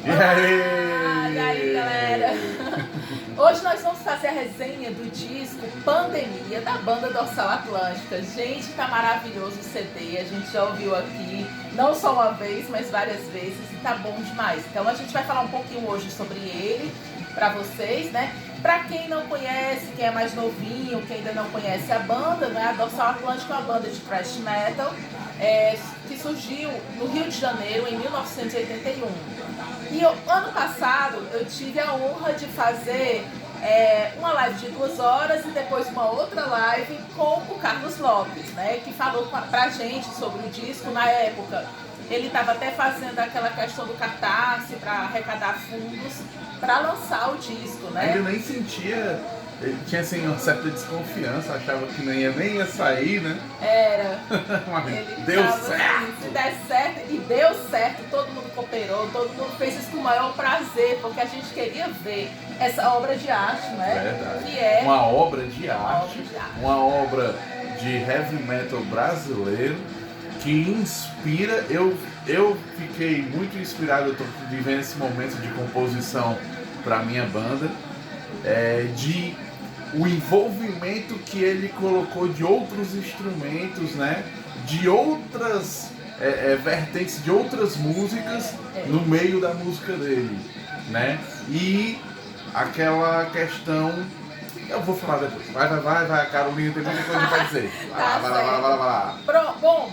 E aí, galera? Hoje nós vamos fazer a resenha do disco Pandemia, da banda Dorsal Atlântica. Gente, tá maravilhoso o CD, a gente já ouviu aqui, não só uma vez, mas várias vezes, e tá bom demais. Então a gente vai falar um pouquinho hoje sobre ele, pra vocês, né? Pra quem não conhece, quem é mais novinho, quem ainda não conhece a banda, né? A Dorsal Atlântica é uma banda de thrash metal, que surgiu no Rio de Janeiro em 1981. E ano passado eu tive a honra de fazer uma live de 2 horas e depois uma outra live com o Carlos Lopes, né, que falou pra gente sobre o disco. Na época ele estava até fazendo aquela questão do catarse para arrecadar fundos para lançar o disco, né? Ele nem sentia, ele tinha assim uma certa desconfiança, achava que nem ia sair, né? Era. Mas Ele deu tava, certo! assim, se der certo, e deu certo, todo mundo cooperou, todo mundo fez isso com o maior prazer, porque a gente queria ver essa obra de arte, né? Verdade. Que é Uma obra de arte, obra de arte. uma obra de heavy metal brasileiro que inspira. Eu fiquei muito inspirado, eu tô vivendo esse momento de composição para minha banda, de o envolvimento que ele colocou de outros instrumentos, né? De outras vertentes, de outras músicas no meio da música dele, né? E aquela questão, eu vou falar depois. Vai, Carolina, tem muita coisa pra dizer. Vai lá. Bom,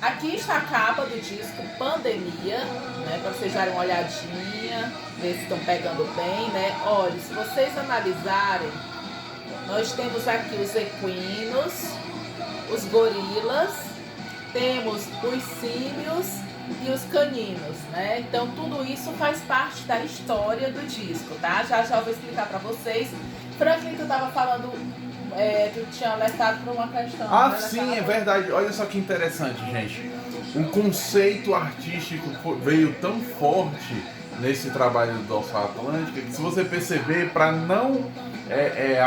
aqui está a capa do disco Pandemia, né? Para vocês darem uma olhadinha, ver se estão pegando bem, né? Olha, se vocês analisarem, nós temos aqui os equinos, os gorilas, temos os símios e os caninos, né? Então tudo isso faz parte da história do disco, tá? Já eu vou explicar para vocês. Franklin, tu tava falando, tu tinha alertado por uma questão. Ah, sim, é verdade. Olha só que interessante, gente. O conceito artístico veio tão forte nesse trabalho do Dorsal Atlântica que, se você perceber, para não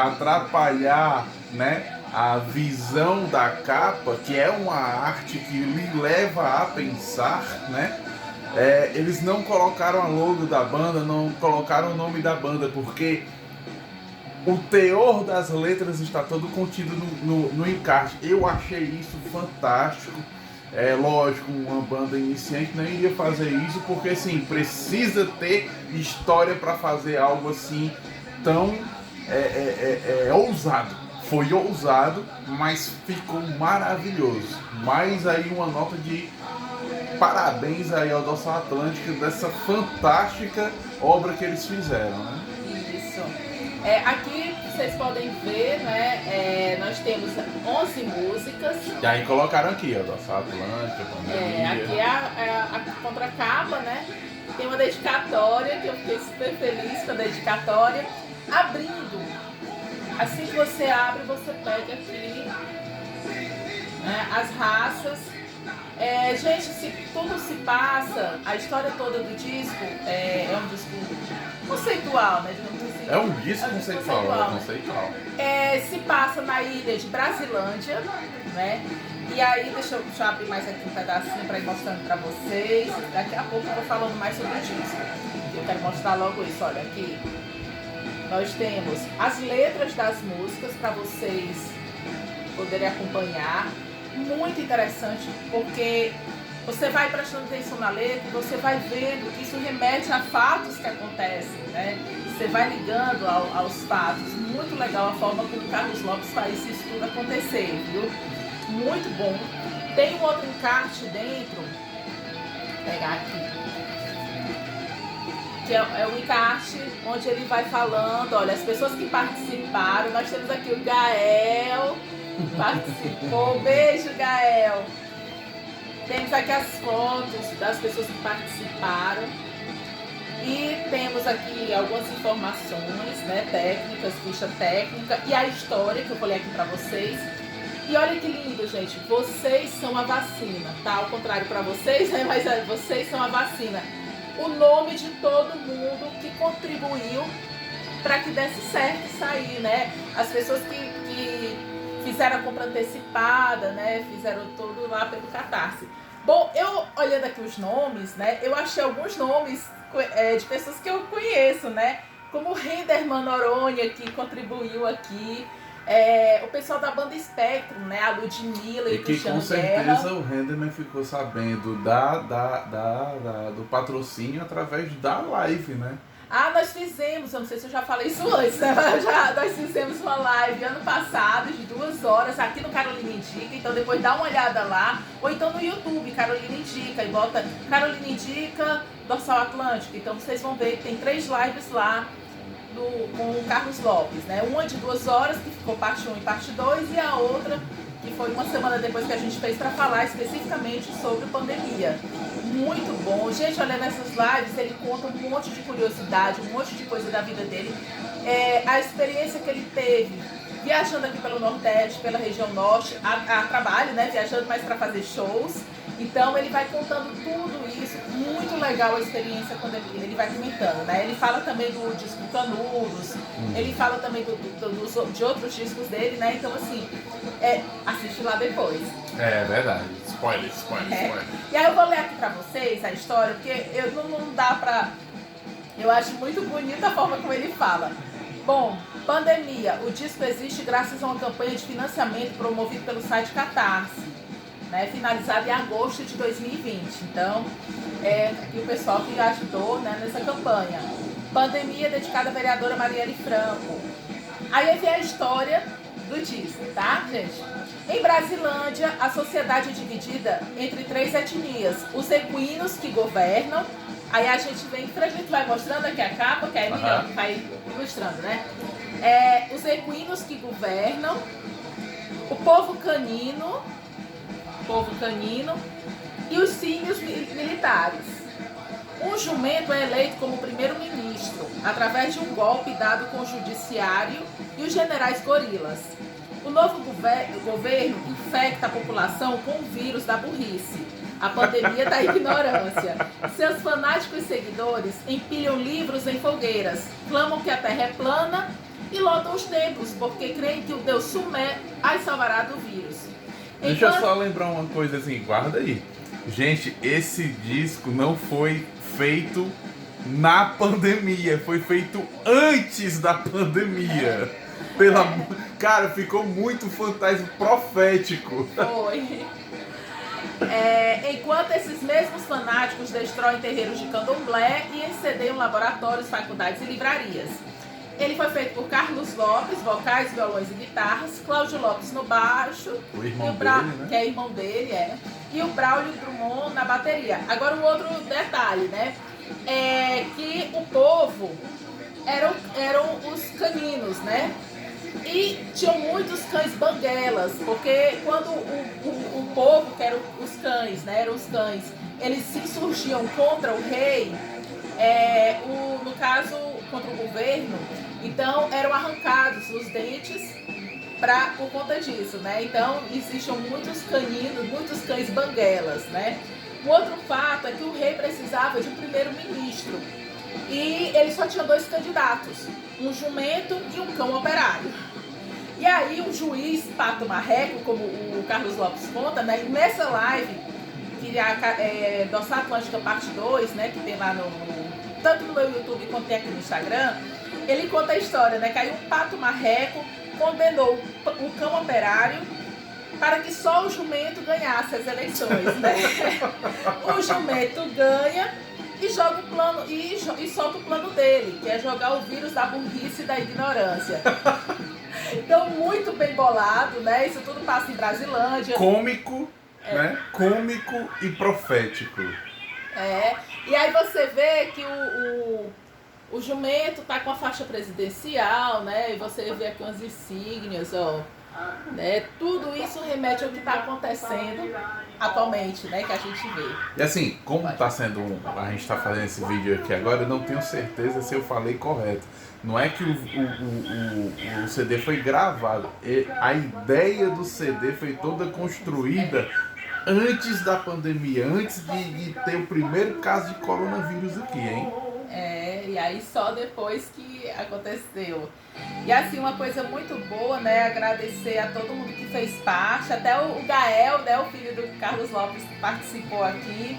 atrapalhar, né, a visão da capa, que é uma arte que lhe leva a pensar, né? Eles não colocaram a logo da banda, não colocaram o nome da banda, porque o teor das letras está todo contido no encarte. Eu achei isso fantástico. Lógico, uma banda iniciante não iria fazer isso, porque assim, precisa ter história para fazer algo assim tão ousado. Foi ousado, mas ficou maravilhoso. Mais aí uma nota de parabéns aí ao Dorsal Atlântica dessa fantástica obra que eles fizeram, né? Isso. Aqui vocês podem ver, né? Nós temos 11 músicas. E aí colocaram aqui, ó, Dorsal Atlântica, Pandemia. Aqui é a contracapa, né? Tem uma dedicatória, que eu fiquei super feliz com a dedicatória. Abrindo, assim que você abre, você pega aqui, né, as raças. Gente, se tudo se passa, a história toda do disco é um disco conceitual, né? Assim. É um disco conceitual. Se passa na ilha de Brasilândia, né? E aí, deixa eu abrir mais aqui um pedacinho para ir mostrando para vocês. Daqui a pouco eu vou falando mais sobre o disco. Eu quero mostrar logo isso, olha aqui. Nós temos as letras das músicas para vocês poderem acompanhar. Muito interessante, porque você vai prestando atenção na letra e você vai vendo que isso remete a fatos que acontecem, né? Você vai ligando aos fatos. Muito legal a forma como o Carlos Lopes faz isso tudo acontecer, viu? Muito bom. Tem um outro encarte dentro, vou pegar aqui, que é o encarte onde ele vai falando, olha, as pessoas que participaram. Nós temos aqui o Gael, participou, beijo Gael. Temos aqui as fotos das pessoas que participaram e temos aqui algumas informações, né, técnicas, ficha técnica e a história que eu vou ler aqui para vocês. E olha que lindo, gente, vocês são a vacina, tá? Ao contrário para vocês, né, mas vocês são a vacina. O nome de todo mundo que contribuiu para que desse certo sair, né? As pessoas que fizeram a compra antecipada, né? Fizeram tudo lá pelo Catarse. Bom, eu olhando aqui os nomes, né, eu achei alguns nomes de pessoas que eu conheço, né? Como o Renderman Noronha, que contribuiu aqui. O pessoal da banda Spectrum, né? A Ludmilla e o Cristiano com certeza o Renderman ficou sabendo do patrocínio através da live, né? Nós fizemos, eu não sei se eu já falei isso antes, né? Nós fizemos uma live ano passado de 2 horas aqui no Carolina Indica, então depois dá uma olhada lá, ou então no YouTube, Carolina Indica, e bota Carolina Indica, Dorsal Atlântico, então vocês vão ver que tem 3 lives lá com o Carlos Lopes, né? Uma de 2 horas, que ficou parte 1 e parte 2, e a outra que foi uma semana depois que a gente fez para falar especificamente sobre pandemia. Muito bom. Gente, olha, nessas lives ele conta um monte de curiosidade, um monte de coisa da vida dele. A experiência que ele teve viajando aqui pelo Nordeste, pela região Norte, a trabalho, né? Viajando mais para fazer shows. Então ele vai contando tudo isso, muito legal a experiência quando ele vai comentando, né? Ele fala também do disco Canudos, ele fala também de outros discos dele, né? Então assim, assiste lá depois. É verdade, spoiler. E aí eu vou ler aqui pra vocês a história, porque não dá pra... Eu acho muito bonita a forma como ele fala. Bom, pandemia, o disco existe graças a uma campanha de financiamento promovido pelo site Catarse. Né, finalizado em agosto de 2020. Então, aqui o pessoal que ajudou, né, nessa campanha. Pandemia dedicada à vereadora Marielle Franco. Aí vem a história do disco, tá, gente? Em Brasilândia, a sociedade é dividida entre 3 etnias. Os equinos, que governam. Aí a gente vai mostrando aqui a capa, que a Emília vai ilustrando, né? Os equinos que governam. O povo canino e os símios militares. Um jumento é eleito como primeiro-ministro através de um golpe dado com o judiciário e os generais gorilas. O novo governo infecta a população com o vírus da burrice, a pandemia da ignorância. Seus fanáticos seguidores empilham livros em fogueiras, clamam que a terra é plana e lotam os templos porque creem que o deus Sumé as salvará do vírus. Deixa eu só lembrar uma coisa assim, guarda aí. Gente, esse disco não foi feito na pandemia, foi feito antes da pandemia. Cara, ficou muito fantasma profético. Foi. Enquanto esses mesmos fanáticos destroem terreiros de candomblé e incendiam laboratórios, faculdades e livrarias. Ele foi feito por Carlos Lopes, vocais, violões e guitarras, Cláudio Lopes no baixo, o irmão dele, né? Que é irmão dele, e o Braulio Drummond na bateria. Agora, um outro detalhe, né? Que o povo eram os caninos, né? E tinham muitos cães banguelas, porque quando o povo, que eram os cães, né? Eram os cães, eles se insurgiam contra o rei, no caso, contra o governo, então eram arrancados os dentes por conta disso, né? Então existiam muitos caninos, muitos cães banguelas, né? O outro fato é que o rei precisava de um primeiro-ministro e ele só tinha 2 candidatos, um jumento e um cão operário. E aí o juiz Pato Marreco, como o Carlos Lopes conta, né? Nessa live, que é Dorsal Atlântica parte 2, né? Que tem lá tanto no meu YouTube quanto tem aqui no Instagram, ele conta a história, né? Que aí o Pato Marreco condenou o cão operário para que só o jumento ganhasse as eleições, né? O jumento ganha e joga o plano e solta o plano dele, que é jogar o vírus da burrice e da ignorância. Então, muito bem bolado, né? Isso tudo passa em Brasilândia. Cômico, né? Cômico e profético. E aí você vê que o jumento tá com a faixa presidencial, né? E você vê aqui umas insígnias, ó. Né? Tudo isso remete ao que está acontecendo atualmente, né? Que a gente vê. E assim, como tá sendo a gente está fazendo esse vídeo aqui agora, eu não tenho certeza se eu falei correto. Não é que o CD foi gravado, a ideia do CD foi toda construída antes da pandemia, antes de ter o primeiro caso de coronavírus aqui, hein? E aí só depois que aconteceu. E assim, uma coisa muito boa, né? Agradecer a todo mundo que fez parte, até o Gael, né? O filho do Carlos Lopes, que participou aqui.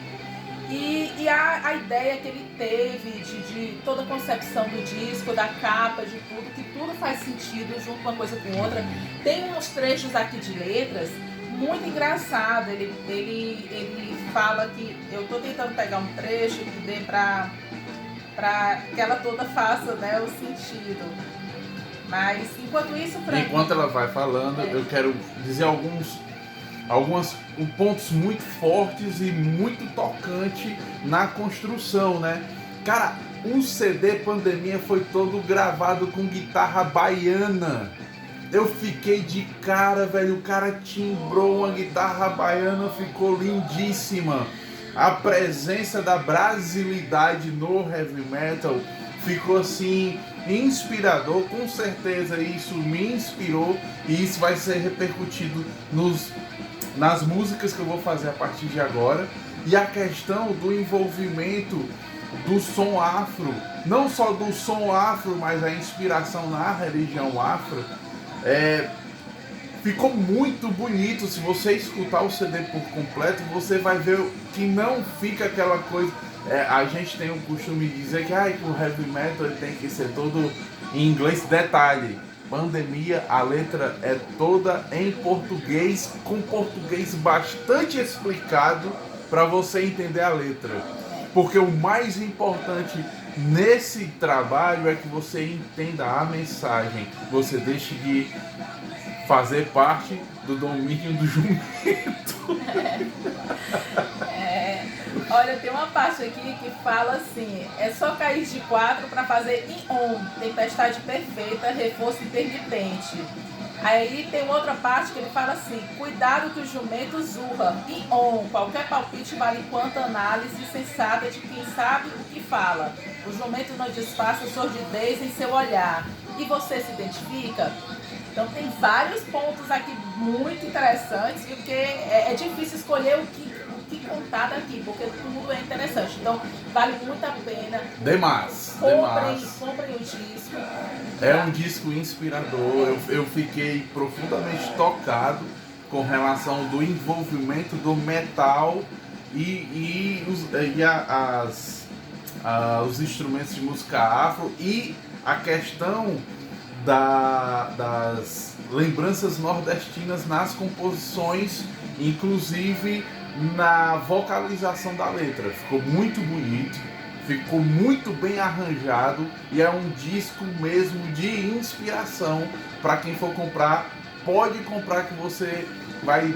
E a ideia que ele teve de toda a concepção do disco, da capa, de tudo, que tudo faz sentido junto uma coisa com outra. Tem uns trechos aqui de letras muito engraçado. Ele fala que eu tô tentando pegar um trecho que dê para que ela toda faça, né, o sentido. Mas enquanto isso, enquanto ela vai falando, eu quero dizer alguns pontos muito fortes e muito tocantes na construção, né? Cara, o CD Pandemia foi todo gravado com guitarra baiana. Eu fiquei de cara, velho. O cara timbrou uma guitarra baiana, ficou lindíssima. A presença da brasilidade no heavy metal ficou assim inspirador. Com certeza isso me inspirou e isso vai ser repercutido nas músicas que eu vou fazer a partir de agora. E a questão do envolvimento do som afro, não só do som afro, mas a inspiração na religião afro, ficou muito bonito. Se você escutar o CD por completo, você vai ver que não fica aquela coisa. A gente tem o costume de dizer que o heavy metal tem que ser todo em inglês. Detalhe: Pandemia, a letra é toda em português, com português bastante explicado para você entender a letra. Porque o mais importante nesse trabalho é que você entenda a mensagem, você deixe de fazer parte do domínio do jumento. Olha, tem uma parte aqui que fala assim: é só cair de 4 para fazer in-on, tempestade perfeita, reforço intermitente. Aí tem outra parte que ele fala assim: cuidado que o jumento zurra, in-on, qualquer palpite vale quanto análise sensata de quem sabe o que fala. O jumento não disfarça sordidez em seu olhar. E você se identifica? Então tem vários pontos aqui muito interessantes, porque é difícil escolher o que contar daqui, porque tudo é interessante. Então vale muito a pena. Demais. Comprem o disco. É um disco inspirador. Eu fiquei profundamente tocado com relação do envolvimento do metal e os instrumentos de música afro e a questão das lembranças nordestinas nas composições, inclusive na vocalização da letra. Ficou muito bonito, ficou muito bem arranjado e é um disco mesmo de inspiração. Para quem for comprar, pode comprar, que você vai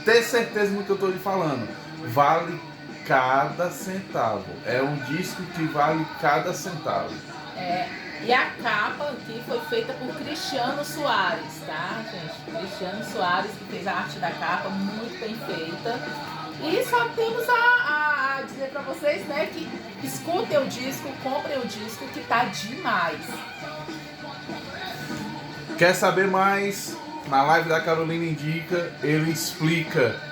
ter certeza do que eu estou lhe falando. Vale cada centavo. É um disco que vale cada centavo. E a capa aqui foi feita por Cristiano Soares, tá, gente? Cristiano Soares, que fez a arte da capa, muito bem feita. E só temos a dizer pra vocês, né, que escutem o disco, comprem o disco, que tá demais. Quer saber mais? Na live da Carolina Indica, ele explica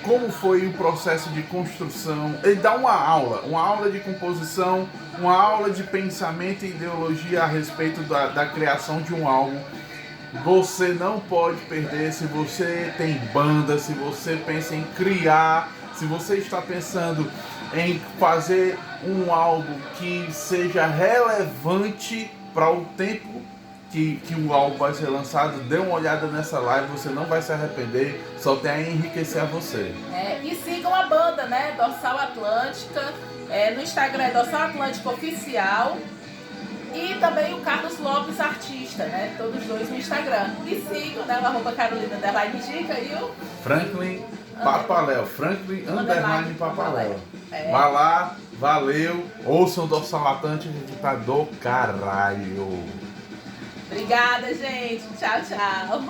como foi o processo de construção. Ele dá uma aula de composição, uma aula de pensamento e ideologia a respeito da criação de um álbum. Você não pode perder. Se você tem banda, se você pensa em criar, se você está pensando em fazer um álbum que seja relevante para o tempo que o álbum vai ser lançado, dê uma olhada nessa live, você não vai se arrepender, só tem a enriquecer a você. E sigam a banda, né? Dorsal Atlântica, no Instagram é Dorsal Atlântica Oficial, e também o Carlos Lopes Artista, né? Todos dois no Instagram. E sigam, né? O @Carolina Indica e o Franklin Papaléu, Franklin _ Papaléu. Vá lá, valeu, ouçam o Dorsal Atlântica, que tá do caralho. Obrigada, gente. Tchau, tchau.